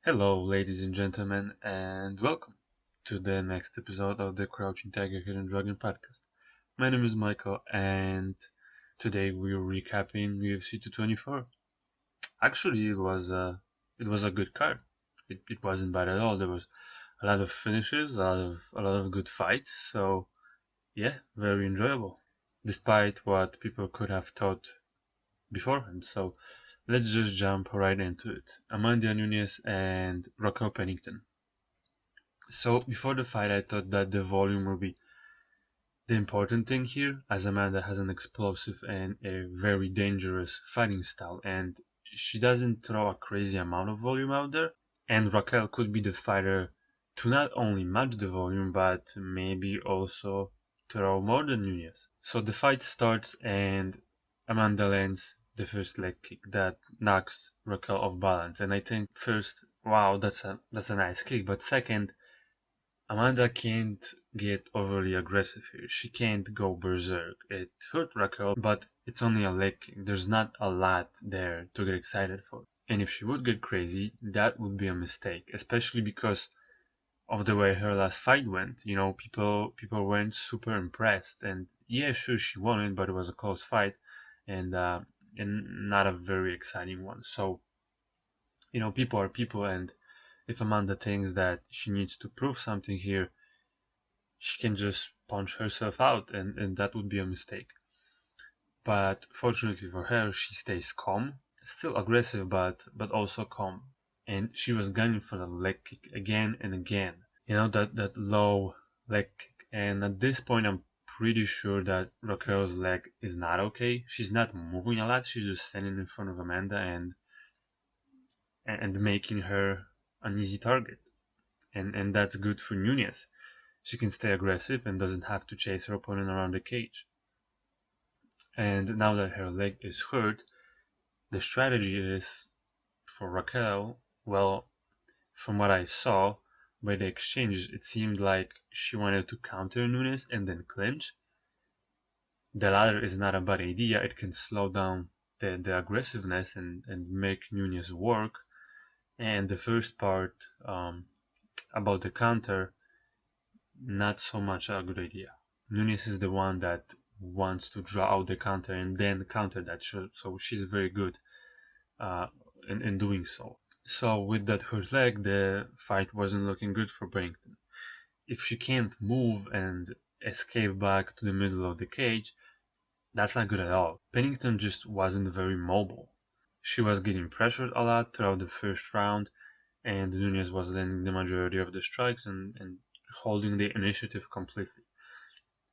Hello, ladies and gentlemen, and welcome to the next episode of the Crouching Tiger, Hidden Dragon podcast. My name is Michael, and today we're recapping UFC 224. Actually, it was a good card. It wasn't bad at all. There was a lot of finishes, a lot of good fights. So yeah, very enjoyable, despite what people could have thought beforehand. So let's just jump right into it. Amanda Nunes and Raquel Pennington. So before the fight, I thought that the volume will be the important thing here, as Amanda has an explosive and a very dangerous fighting style, and she doesn't throw a crazy amount of volume out there. And Raquel could be the fighter to not only match the volume, but maybe also throw more than Nunes. So the fight starts, and Amanda lands the first leg kick that knocks Raquel off balance. And I think first, wow, that's a nice kick, but second, Amanda can't get overly aggressive here. She can't go berserk. It hurt Raquel, but it's only a leg kick. There's not a lot there to get excited for. And if she would get crazy, that would be a mistake, especially because of the way her last fight went. You know, people weren't super impressed. And yeah, sure, she won it, but it was a close fight, and not a very exciting one. So people are people, and if Amanda thinks that she needs to prove something here, she can just punch herself out, and that would be a mistake. But fortunately for her, she stays calm, still aggressive, but also calm. And she was gunning for the leg kick again and again. That low leg kick. And at this point, I'm pretty sure that Raquel's leg is not okay. She's not moving a lot. She's just standing in front of Amanda and making her an easy target. And that's good for Nunes. She can stay aggressive and doesn't have to chase her opponent around the cage. And now that her leg is hurt, the strategy is for Raquel, well, from what I saw by the exchanges, it seemed like she wanted to counter Nunes and then clinch. The latter is not a bad idea. It can slow down the aggressiveness and make Nunes work. And the first part about the counter, not so much a good idea. Nunes is the one that wants to draw out the counter and then counter that, so she's very good in doing so. So with that hurt leg, the fight wasn't looking good for Pennington. If she can't move and escape back to the middle of the cage, that's not good at all. Pennington just wasn't very mobile. She was getting pressured a lot throughout the first round, and Nunes was landing the majority of the strikes and holding the initiative completely.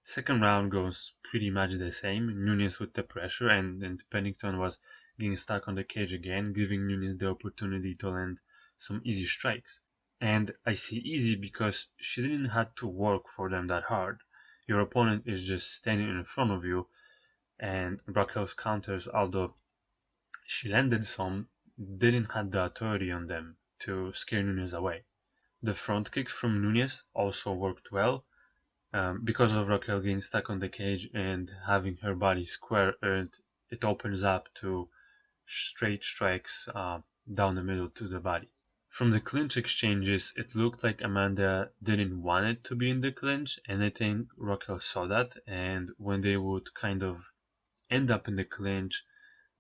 Second round goes pretty much the same. Nunes with the pressure, and Pennington was getting stuck on the cage again, giving Nunes the opportunity to land some easy strikes. And I say easy because she didn't have to work for them that hard. Your opponent is just standing in front of you, and Raquel's counters, although she landed some, didn't have the authority on them to scare Nunes away. The front kicks from Nunes also worked well, because of Raquel getting stuck on the cage and having her body square, it opens up to straight strikes down the middle to the body. From the clinch exchanges, it looked like Amanda didn't want it to be in the clinch, and I think Raquel saw that, and when they would kind of end up in the clinch,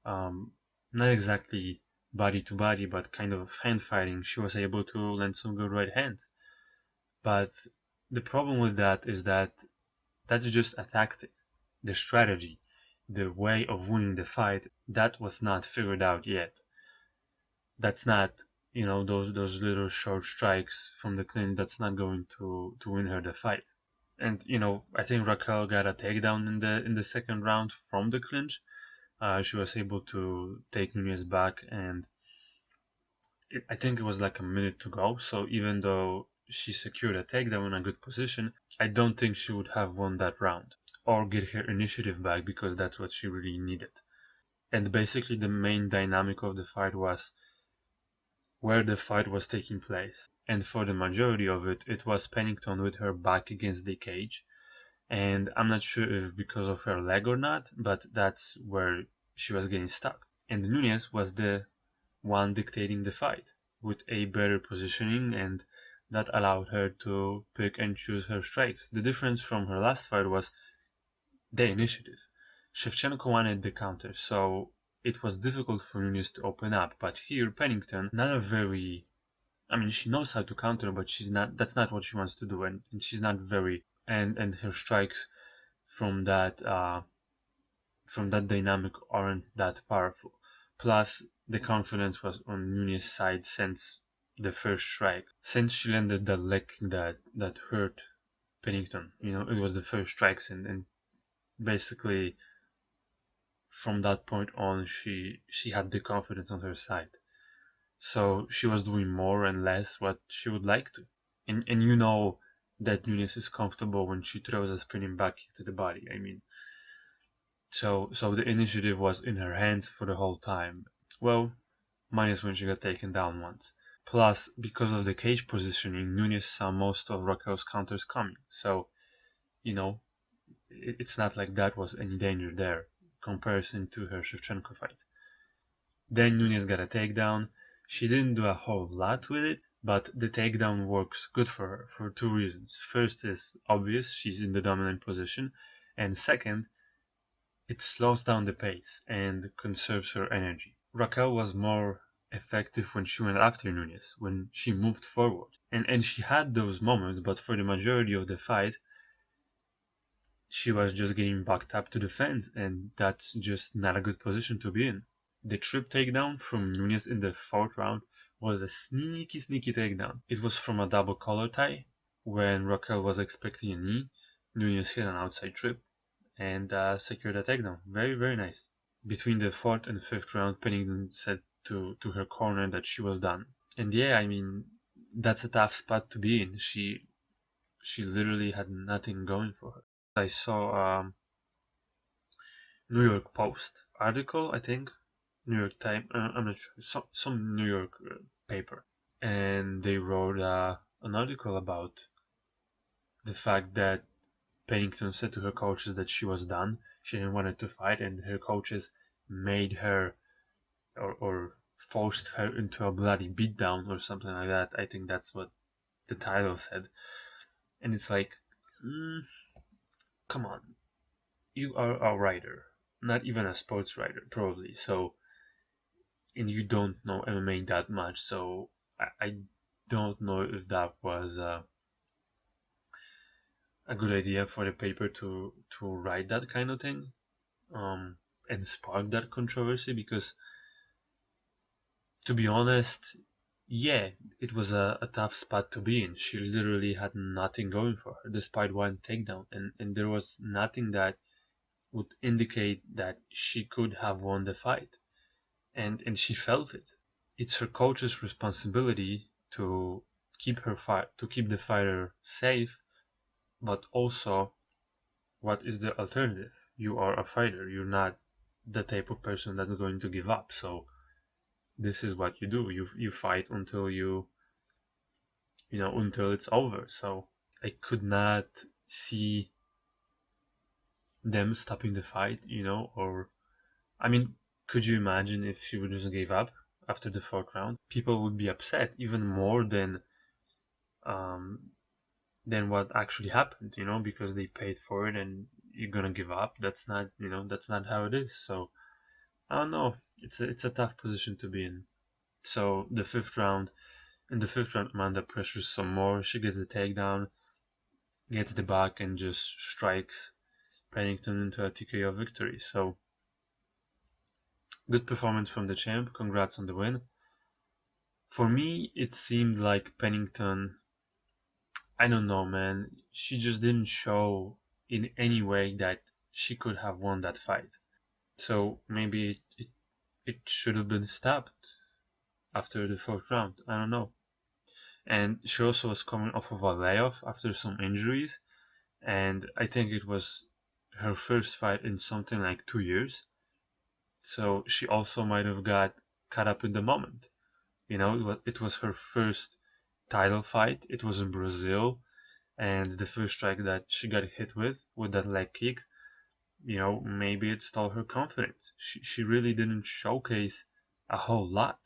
not exactly body to body, but kind of hand fighting, she was able to land some good right hands. But the problem with that is that that's just a tactic. The strategy, the way of winning the fight, that was not figured out yet. That's not, those little short strikes from the clinch, that's not going to win her the fight. And I think Raquel got a takedown in the second round from the clinch. She was able to take Nunes back, and I think it was like a minute to go. So even though she secured a takedown in a good position, I don't think she would have won that round or get her initiative back, because that's what she really needed. And basically the main dynamic of the fight was where the fight was taking place. And for the majority of it, it was Pennington with her back against the cage. And I'm not sure if because of her leg or not, but that's where she was getting stuck. And Nunes was the one dictating the fight. with a better positioning, and that allowed her to pick and choose her strikes. The difference from her last fight was the initiative. Shevchenko wanted the counter, so it was difficult for Nunes to open up. But here, Pennington, not a very, I mean, she knows how to counter, but she's not. That's not what she wants to do, and she's not very. And her strikes from that dynamic aren't that powerful. Plus, the confidence was on Nunes' side since the first strike. Since she landed that leg kick that hurt Pennington, it was the first strikes, and basically from that point on, she had the confidence on her side. So she was doing more and less what she would like to. And you know that Nunes is comfortable when she throws a spinning back kick to the body. I mean, so the initiative was in her hands for the whole time. Well, minus when she got taken down once. Plus, because of the cage positioning, Nunes saw most of Raquel's counters coming. So, it's not like that was any danger there, comparison to her Shevchenko fight. Then Nunes got a takedown. She didn't do a whole lot with it, but the takedown works good for her for two reasons. First is obvious, she's in the dominant position, and second, it slows down the pace and conserves her energy. Raquel was more effective when she went after Nunes, when she moved forward. And she had those moments, but for the majority of the fight, she was just getting backed up to the fence, and that's just not a good position to be in. The trip takedown from Nunes in the fourth round was a sneaky takedown. It was from a double collar tie. When Raquel was expecting a knee, Nunes hit an outside trip and secured a takedown. Very nice. Between the fourth and fifth round, Pennington said to her corner that she was done. And yeah, I mean, that's a tough spot to be in. She literally had nothing going for her. I saw New York Post article, I think, New York Times, I'm not sure, some New York paper, and they wrote an article about the fact that Pennington said to her coaches that she was done, she didn't want to fight, and her coaches made her or forced her into a bloody beatdown or something like that. I think that's what the title said. And it's like, come on, you are a writer, not even a sports writer, probably. So, and you don't know MMA that much, so I don't know if that was a good idea for the paper to write that kind of thing, and spark that controversy, because to be honest, yeah, it was a tough spot to be in. She literally had nothing going for her despite one takedown, and there was nothing that would indicate that she could have won the fight, and she felt it. It's her coach's responsibility to keep the fighter safe, but also, what is the alternative? You are a fighter. You're not the type of person that's going to give up. So this is what you do. You fight until until it's over. So I could not see them stopping the fight, or I mean, could you imagine if she would just give up after the fourth round? People would be upset even more um, than what actually happened, because they paid for it and you're gonna give up. That's not, that's not how it is. So I don't know. It's a tough position to be in. So in the fifth round, Amanda pressures some more. She gets the takedown, gets the back, and just strikes Pennington into a TKO victory. So good performance from the champ. Congrats on the win. For me, it seemed like Pennington, I don't know, man. She just didn't show in any way that she could have won that fight. So maybe it should have been stopped after the fourth round. I don't know. And she also was coming off of a layoff after some injuries, and I think it was her first fight in something like 2 years. So she also might have got caught up in the moment. It was her first title fight. It was in Brazil, and the first strike that she got hit with that leg kick, maybe it stole her confidence. She really didn't showcase a whole lot.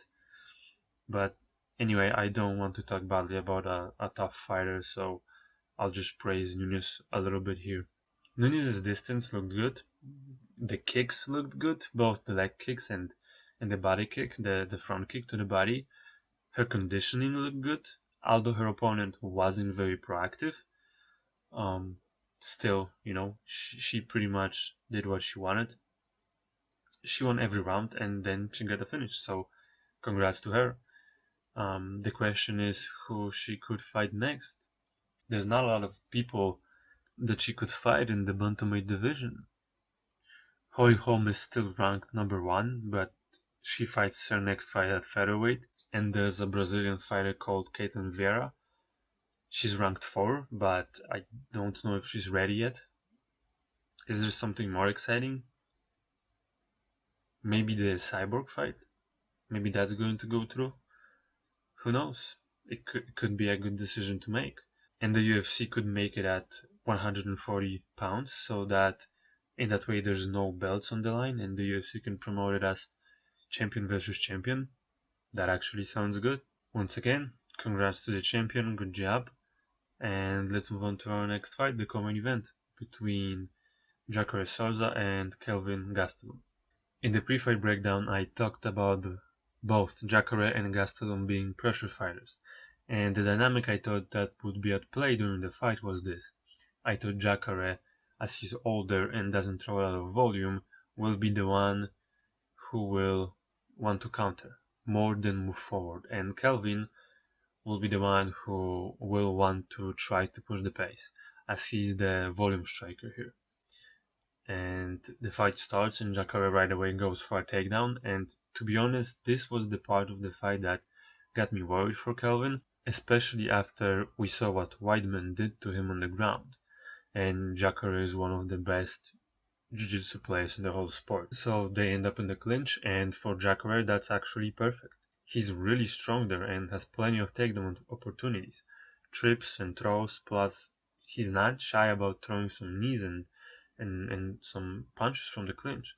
But Anyway, I don't want to talk badly about a tough fighter, so I'll just praise Nunes a little bit here. Nunes' distance looked good. The kicks looked good, both the leg kicks and the body kick, the front kick to the body. Her conditioning looked good, although her opponent wasn't very proactive. Um, Still, she pretty much did what she wanted. She won every round and then she got the finish, so congrats to her. The question is who she could fight next. There's not a lot of people that she could fight in the bantamweight division. Holly Holm is still ranked number 1, but she fights her next fight at featherweight, and there's a Brazilian fighter called Caitlin Vieira. She's ranked 4, but I don't know if she's ready yet. Is there something more exciting? Maybe the Cyborg fight? Maybe that's going to go through? Who knows? It could be a good decision to make. And the UFC could make it at 140 pounds, so that in that way there's no belts on the line and the UFC can promote it as champion versus champion. That actually sounds good. Once again, congrats to the champion, good job. And let's move on to our next fight, the co-main event between Jacare Souza and Kelvin Gastelum. In the pre-fight breakdown, I talked about both Jacare and Gastelum being pressure fighters, and the dynamic I thought that would be at play during the fight was this. I thought Jacare, as he's older and doesn't throw a lot of volume, will be the one who will want to counter more than move forward, and Kelvin will be the one who will want to try to push the pace, as he's the volume striker here. And the fight starts and Jacare right away goes for a takedown, and to be honest, this was the part of the fight that got me worried for Kelvin, especially after we saw what Weidman did to him on the ground, and Jacare is one of the best jiu-jitsu players in the whole sport. So they end up in the clinch, and for Jacare that's actually perfect. He's really strong there and has plenty of takedown opportunities, trips and throws, plus he's not shy about throwing some knees and some punches from the clinch.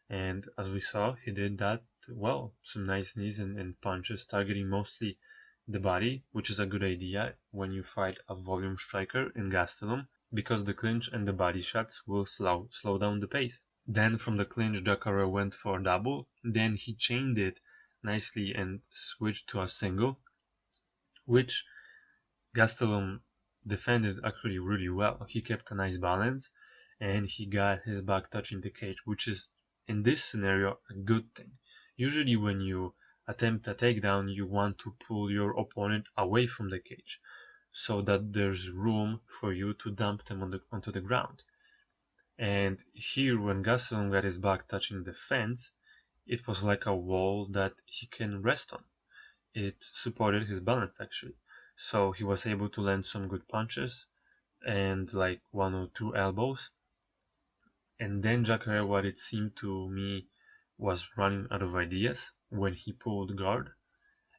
And as we saw, he did that well. Some nice knees and punches, targeting mostly the body, which is a good idea when you fight a volume striker in Gastelum, because the clinch and the body shots will slow down the pace. Then from the clinch, Jacare went for a double, then he chained it nicely and switched to a single, which Gastelum defended actually really well. He kept a nice balance and he got his back touching the cage, which is in this scenario a good thing. Usually when you attempt a takedown, you want to pull your opponent away from the cage so that there's room for you to dump them onto the ground. And here when Gastelum got his back touching the fence, it was like a wall that he can rest on. It supported his balance actually. So he was able to land some good punches and like 1 or 2 elbows. And then Jacare, what it seemed to me, was running out of ideas when he pulled guard.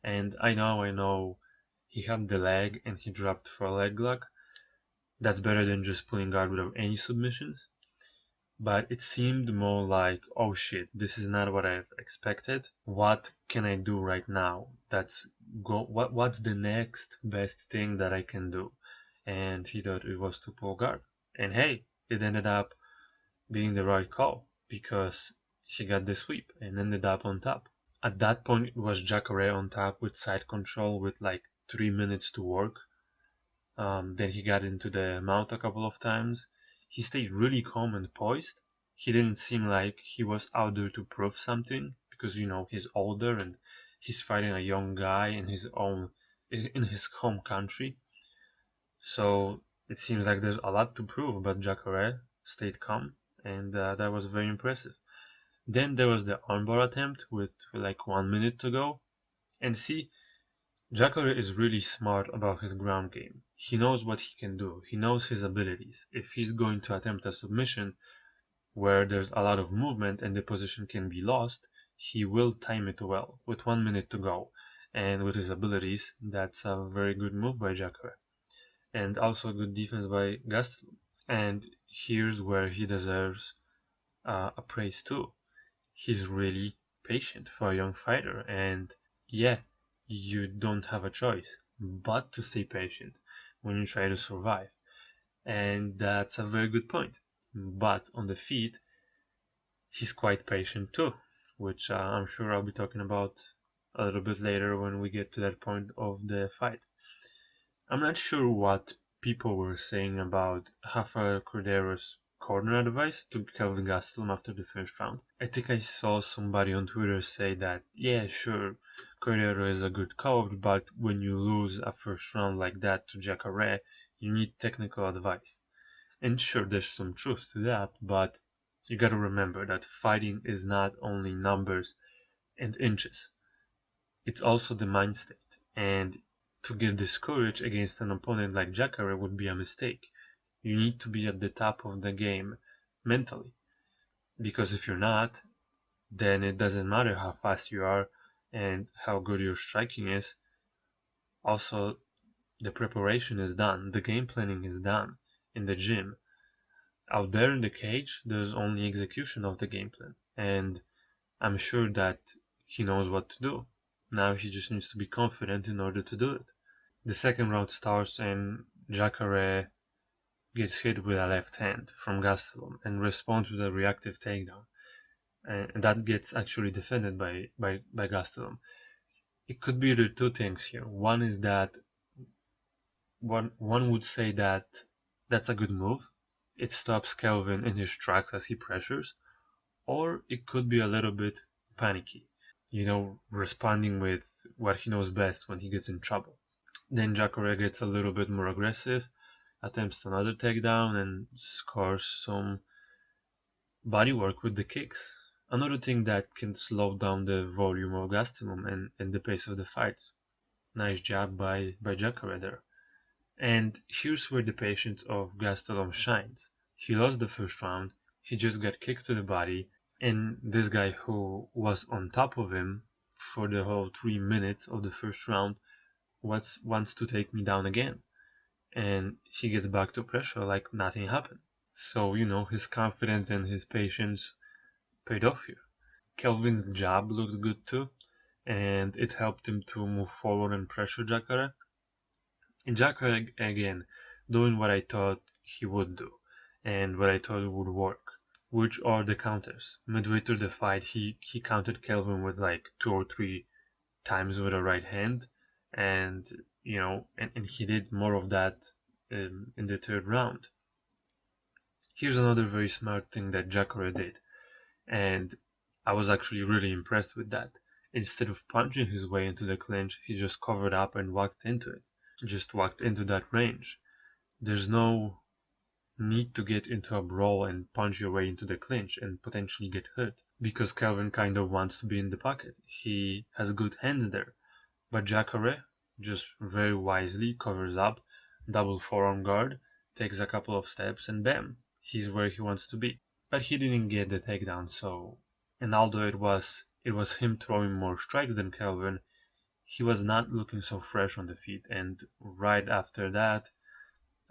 And I know, he had the leg and he dropped for a leg lock. That's better than just pulling guard without any submissions. But it seemed more like, oh shit, this is not what I've expected. What can I do right now? What's the next best thing that I can do? And he thought it was to pull guard. And hey, it ended up being the right call because he got the sweep and ended up on top. At that point, it was Jacare on top with side control with like 3 minutes to work. Then he got into the mouth a couple of times. He stayed really calm and poised. He didn't seem like he was out there to prove something because he's older and he's fighting a young guy in his home country. So it seems like there's a lot to prove, but Jacare stayed calm, and that was very impressive. Then there was the armbar attempt with like 1 minute to go, and see, Jacare is really smart about his ground game. He knows what he can do. He knows his abilities. If he's going to attempt a submission where there's a lot of movement and the position can be lost, he will time it well with 1 minute to go. And with his abilities, that's a very good move by Jacare. And also good defense by Gastelum. And here's where he deserves a praise too. He's really patient for a young fighter, and yeah, you don't have a choice but to stay patient when you try to survive. And that's a very good point. But on the feet, he's quite patient too, which I'm sure I'll be talking about a little bit later when we get to that point of the fight. I'm not sure what people were saying about Rafael Cordero's corner advice to Kelvin Gastelum after the first round. I think I saw somebody on Twitter say that, yeah, sure, Cordero is a good coach, but when you lose a first round like that to Jacare, you need technical advice. And sure, there's some truth to that, but you gotta remember that fighting is not only numbers and inches. It's also the mind state, and to get discouraged against an opponent like Jacare would be a mistake. You need to be at the top of the game mentally, because if you're not, then it doesn't matter how fast you are and how good your striking is. Also, the preparation is done, the game planning is done in the gym. Out there in the cage, there's only execution of the game plan, and I'm sure that he knows what to do. Now he just needs to be confident in order to do it. The second round starts and Jacare gets hit with a left hand from Gastelum and responds with a reactive takedown. And that gets actually defended by Gastelum. It could be the two things here. One is that one would say that that's a good move. It stops Kelvin in his tracks as he pressures. Or it could be a little bit panicky, responding with what he knows best when he gets in trouble. Then Jacare gets a little bit more aggressive, attempts another takedown, and scores some body work with the kicks. Another thing that can slow down the volume of Gastelum and the pace of the fight. Nice job by Jacare there. And here's where the patience of Gastelum shines. He lost the first round, he just got kicked to the body, and this guy who was on top of him for the whole 3 minutes of the first round wants to take me down again. And he gets back to pressure like nothing happened. So, his confidence and his patience paid off here. Kelvin's jab looked good too, and it helped him to move forward and pressure Jacare. And Jacare, again, doing what I thought he would do, and what I thought would work, which are the counters. Midway through the fight, he countered Kelvin with like 2 or 3 times with a right hand, and and he did more of that in the third round. Here's another very smart thing that Jacare did, and I was actually really impressed with that. Instead of punching his way into the clinch, he just covered up and walked into it. Just walked into that range. There's no need to get into a brawl and punch your way into the clinch and potentially get hurt, because Kelvin kind of wants to be in the pocket. He has good hands there. But Jacare just very wisely covers up, double forearm guard, takes a couple of steps, and bam, he's where he wants to be. But he didn't get the takedown, so... And although it was him throwing more strikes than Kelvin, he was not looking so fresh on the feet. And right after that,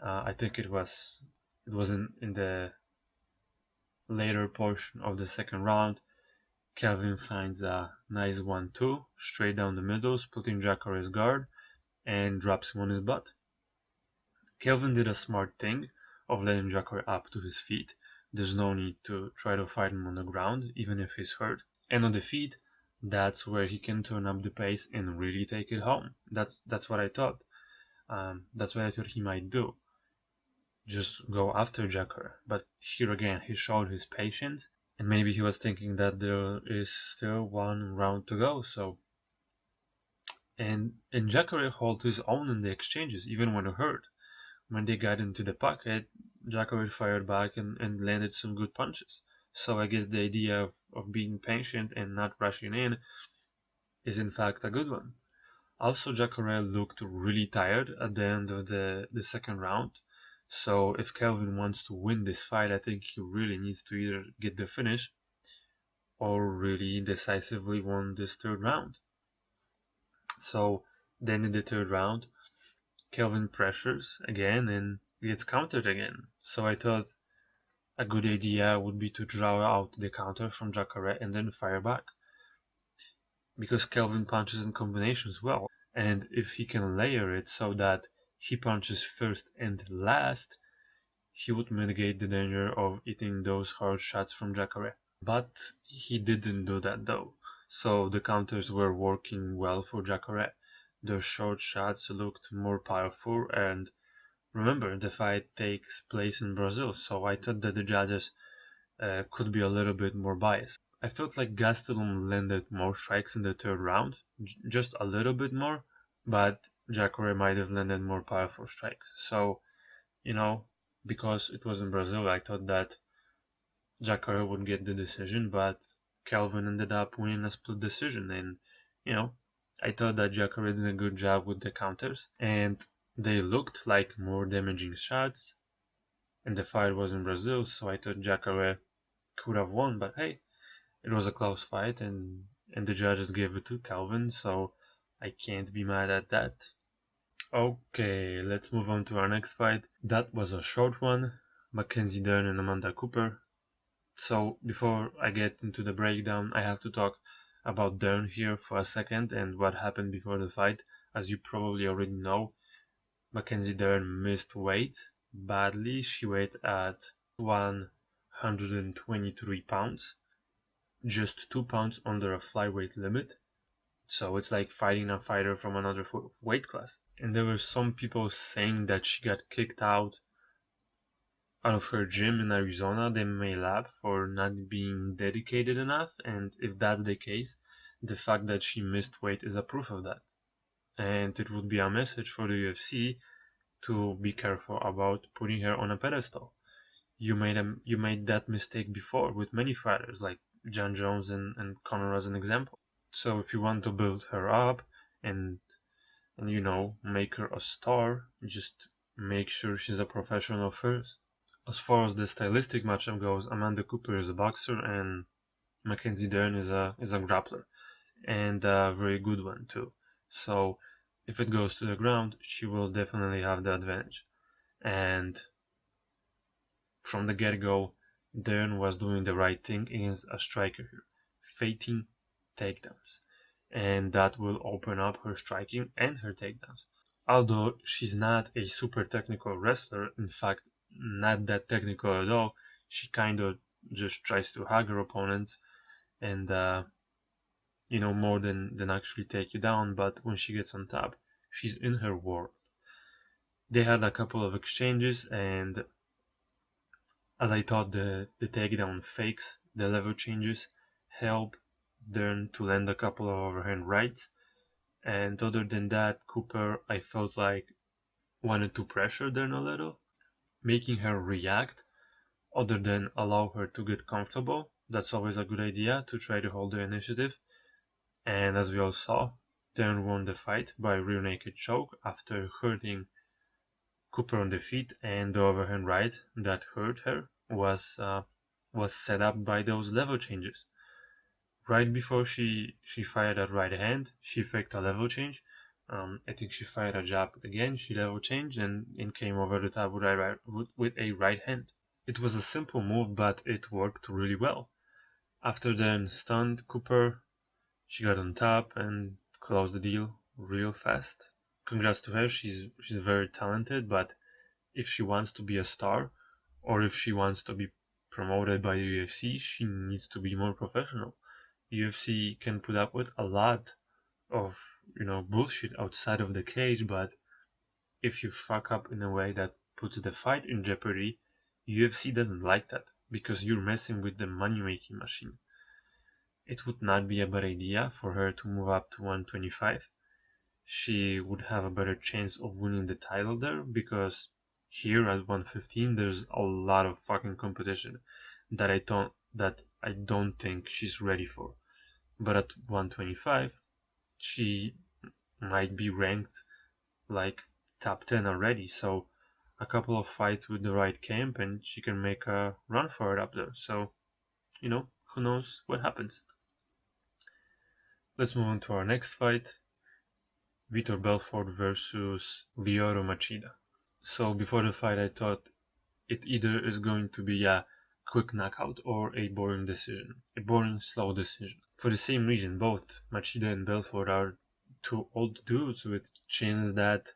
I think it was in the later portion of the second round, Kelvin finds a nice 1-2 straight down the middle, splitting Jacare's guard, and drops him on his butt. Kelvin did a smart thing of letting Jacare up to his feet. There's no need to try to fight him on the ground, even if he's hurt. And on the feet, that's where he can turn up the pace and really take it home. That's what I thought. That's what I thought he might do. Just go after Jacare. But here again, he showed his patience, and maybe he was thinking that there is still one round to go. So, and Jacare held his own in the exchanges, even when hurt. When they got into the pocket, Jacare fired back and landed some good punches. So I guess the idea of being patient and not rushing in is in fact a good one. Also, Jacare looked really tired at the end of the second round. So if Kelvin wants to win this fight, I think he really needs to either get the finish or really decisively win this third round. So then in the third round, Kelvin pressures again and gets countered again. So I thought a good idea would be to draw out the counter from Jacare and then fire back. because Kelvin punches in combinations well, and if he can layer it so that he punches first and last, he would mitigate the danger of eating those hard shots from Jacare. But he didn't do that though, so the counters were working well for Jacare. The short shots looked more powerful, and remember, the fight takes place in Brazil, so I thought that the judges could be a little bit more biased. I felt like Gastelum landed more strikes in the third round, just a little bit more, but Jacare might have landed more powerful strikes. So, you know, because it was in Brazil, I thought that Jacare would get the decision, but Kelvin ended up winning a split decision. And, you know, I thought that Jacare did a good job with the counters, and they looked like more damaging shots. And the fight was in Brazil, so I thought Jacare could have won, but hey, it was a close fight, and the judges gave it to Kelvin, so I can't be mad at that. Okay, let's move on to our next fight. That was a short one, Mackenzie Dern and Amanda Cooper. So before I get into the breakdown, I have to talk about Dern here for a second and what happened before the fight. As you probably already know, Mackenzie Dern missed weight badly. She weighed at 123 pounds, just 2 pounds under a flyweight limit. So it's like fighting a fighter from another weight class. And there were some people saying that she got kicked out of her gym in Arizona. They may laugh for not being dedicated enough, and if that's the case, the fact that she missed weight is a proof of that. And it would be a message for the UFC to be careful about putting her on a pedestal. You made that mistake before with many fighters like John Jones and Conor as an example. So if you want to build her up and make her a star, just make sure she's a professional first. As far as the stylistic matchup goes, Amanda Cooper is a boxer and Mackenzie Dern is a grappler, and a very good one too. So if it goes to the ground, she will definitely have the advantage. And from the get-go, Dern was doing the right thing against a striker here, faking takedowns, and that will open up her striking and her takedowns. Although she's not a super technical wrestler, in fact, not that technical at all, she kind of just tries to hug her opponents and, more than actually take you down. But when she gets on top, she's in her world. They had a couple of exchanges, and as I thought, the takedown fakes, the level changes, help Dern to land a couple of overhand rights. And other than that, Cooper, I felt like, wanted to pressure Dern a little, making her react other than allow her to get comfortable. That's always a good idea, to try to hold the initiative. And as we all saw, Dern won the fight by rear naked choke after hurting Cooper on the feet, and the overhand right that hurt her was set up by those level changes. Right before she fired that right hand, she faked a level change. I think she fired a jab again, she level changed and came over the top with a right hand. It was a simple move, but it worked really well. After then stunned Cooper, she got on top and closed the deal real fast. Congrats to her, she's very talented, but if she wants to be a star, or if she wants to be promoted by the UFC, she needs to be more professional. UFC can put up with a lot of, bullshit outside of the cage, but if you fuck up in a way that puts the fight in jeopardy, UFC doesn't like that, because you're messing with the money-making machine. It would not be a bad idea for her to move up to 125. She would have a better chance of winning the title there, because here at 115 there's a lot of fucking competition that I don't think she's ready for. But at 125 she might be ranked like top 10 already, so a couple of fights with the right camp and she can make a run for it up there. So, who knows what happens. Let's move on to our next fight. Vitor Belfort versus Lyoto Machida. So before the fight I thought it either is going to be a quick knockout or a boring decision, a boring, slow decision. For the same reason, both Machida and Belfort are two old dudes with chins that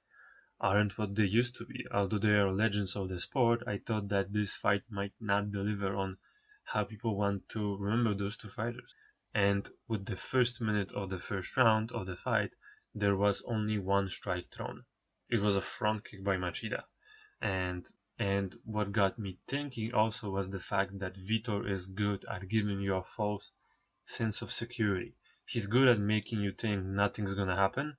aren't what they used to be. Although they are legends of the sport, I thought that this fight might not deliver on how people want to remember those two fighters. And with the first minute of the first round of the fight, there was only one strike thrown. It was a front kick by Machida. And what got me thinking also was the fact that Vitor is good at giving you a false sense of security. He's good at making you think nothing's gonna happen,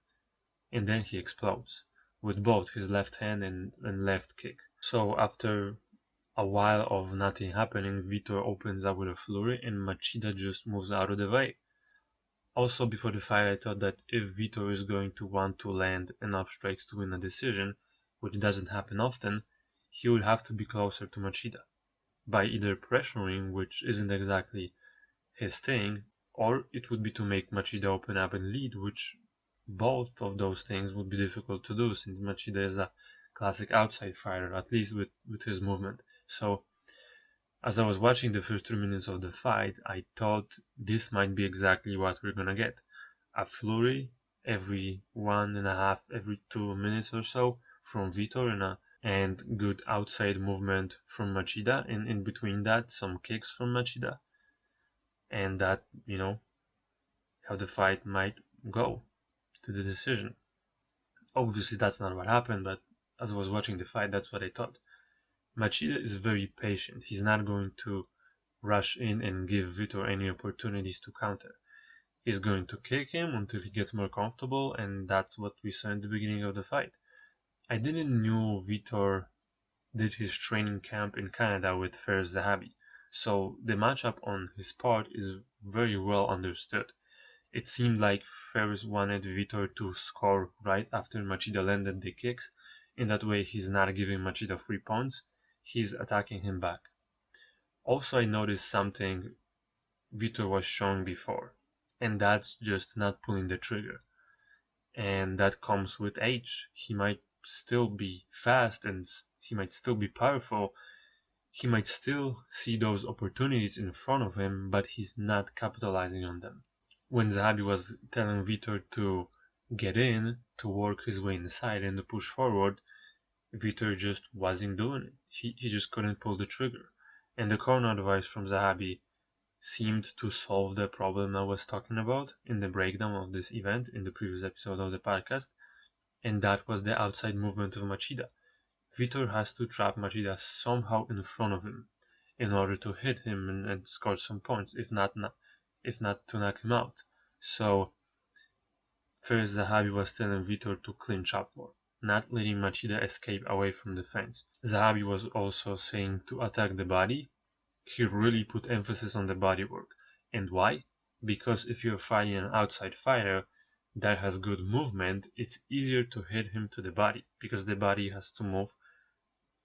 and then he explodes with both his left hand and left kick. So after a while of nothing happening, Vitor opens up with a flurry and Machida just moves out of the way. Also before the fight I thought that if Vitor is going to want to land enough strikes to win a decision, which doesn't happen often, he would have to be closer to Machida by either pressuring, which isn't exactly his thing, or it would be to make Machida open up and lead, which both of those things would be difficult to do since Machida is a classic outside fighter, at least with his movement. So as I was watching the first 3 minutes of the fight, I thought this might be exactly what we're gonna get. A flurry every 1.5, every 2 minutes or so from Vitor and good outside movement from Machida, and in between that some kicks from Machida, and that, how the fight might go to the decision. Obviously that's not what happened, but as I was watching the fight, that's what I thought. Machida is very patient. He's not going to rush in and give Vitor any opportunities to counter. He's going to kick him until he gets more comfortable, and that's what we saw in the beginning of the fight. I didn't know Vitor did his training camp in Canada with Fares Zahabi, so the matchup on his part is very well understood. It seemed like Fares wanted Vitor to score right after Machida landed the kicks. In that way he's not giving Machida free points, he's attacking him back. Also I noticed something Vitor was showing before, and that's just not pulling the trigger. And that comes with age. He might still be fast and he might still be powerful. He might still see those opportunities in front of him, but he's not capitalizing on them. When Zahabi was telling Vitor to get in, to work his way inside and to push forward, Vitor just wasn't doing it. He just couldn't pull the trigger. And the corner advice from Zahabi seemed to solve the problem I was talking about in the breakdown of this event in the previous episode of the podcast, and that was the outside movement of Machida. Vitor has to trap Machida somehow in front of him in order to hit him and score some points, if not to knock him out. So first Zahabi was telling Vitor to clinch up more, not letting Machida escape away from the fence. Zahabi was also saying to attack the body. He really put emphasis on the body work. And why? Because if you're fighting an outside fighter that has good movement, it's easier to hit him to the body because the body has to move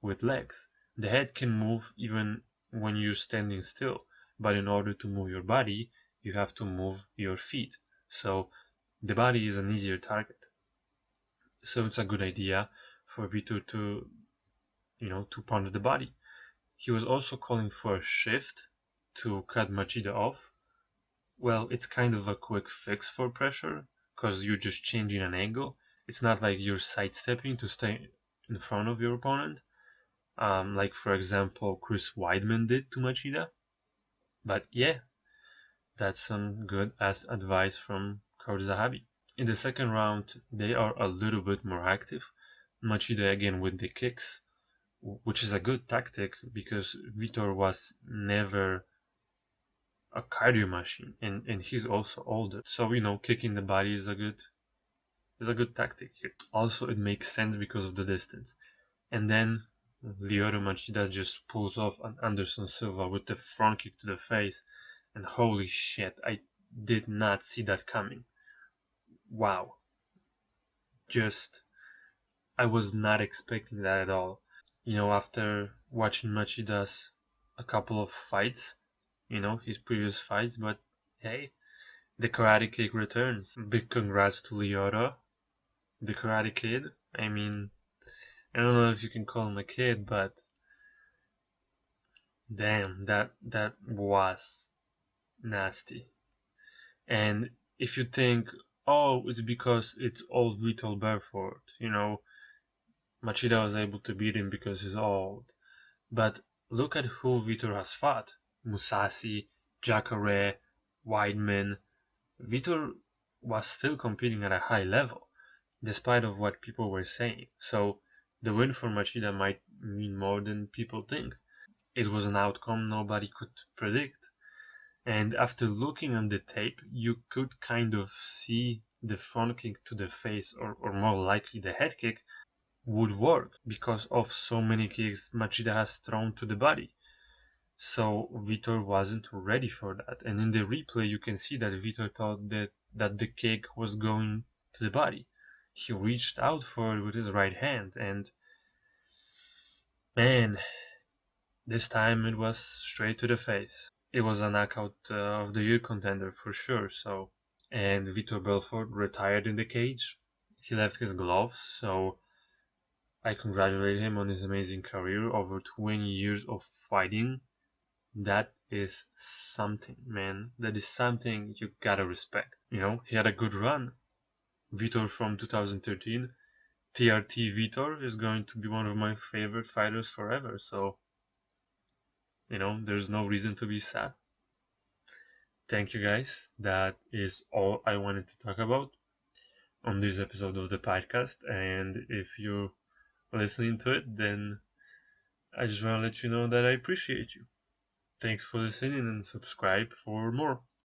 with legs. The head can move even when you're standing still, but in order to move your body, you have to move your feet. So the body is an easier target. So it's a good idea for Vitor to punch the body. He was also calling for a shift to cut Machida off. Well, it's kind of a quick fix for pressure, because you're just changing an angle. It's not like you're sidestepping to stay in front of your opponent, like for example Chris Weidman did to Machida. But yeah, that's some good advice from Coach Zahabi. In the second round, they are a little bit more active. Machida again with the kicks, which is a good tactic because Vitor was never a cardio machine, and he's also older. So kicking the body is a good tactic here. Also, it makes sense because of the distance. And then Lyoto Machida just pulls off an Anderson Silva with the front kick to the face, and holy shit, I did not see that coming. Wow. I was not expecting that at all. After watching Machida's a couple of fights, his previous fights, but hey, the Karate Kick returns. Big congrats to Lyoto, the Karate Kid. I mean, I don't know if you can call him a kid, but Damn, that was nasty. And if you think, oh, it's because it's old Vitor Belfort, Machida was able to beat him because he's old. But look at who Vitor has fought. Musashi, Jacare, Weidman. Vitor was still competing at a high level, despite of what people were saying. So the win for Machida might mean more than people think. It was an outcome nobody could predict. And after looking on the tape, you could kind of see the front kick to the face, or more likely the head kick, would work because of so many kicks Machida has thrown to the body. So Vitor wasn't ready for that. And in the replay, you can see that Vitor thought that the kick was going to the body. He reached out for it with his right hand, and man, this time it was straight to the face. It was a knockout of the year contender for sure. So, and Vitor Belfort retired in the cage. He left his gloves, so I congratulate him on his amazing career, over 20 years of fighting. That is something, man. That is something you gotta respect. He had a good run. Vitor from 2013, TRT Vitor is going to be one of my favorite fighters forever. So, there's no reason to be sad. Thank you guys. That is all I wanted to talk about on this episode of the podcast. And if you're listening to it, then I just want to let you know that I appreciate you. Thanks for listening and subscribe for more.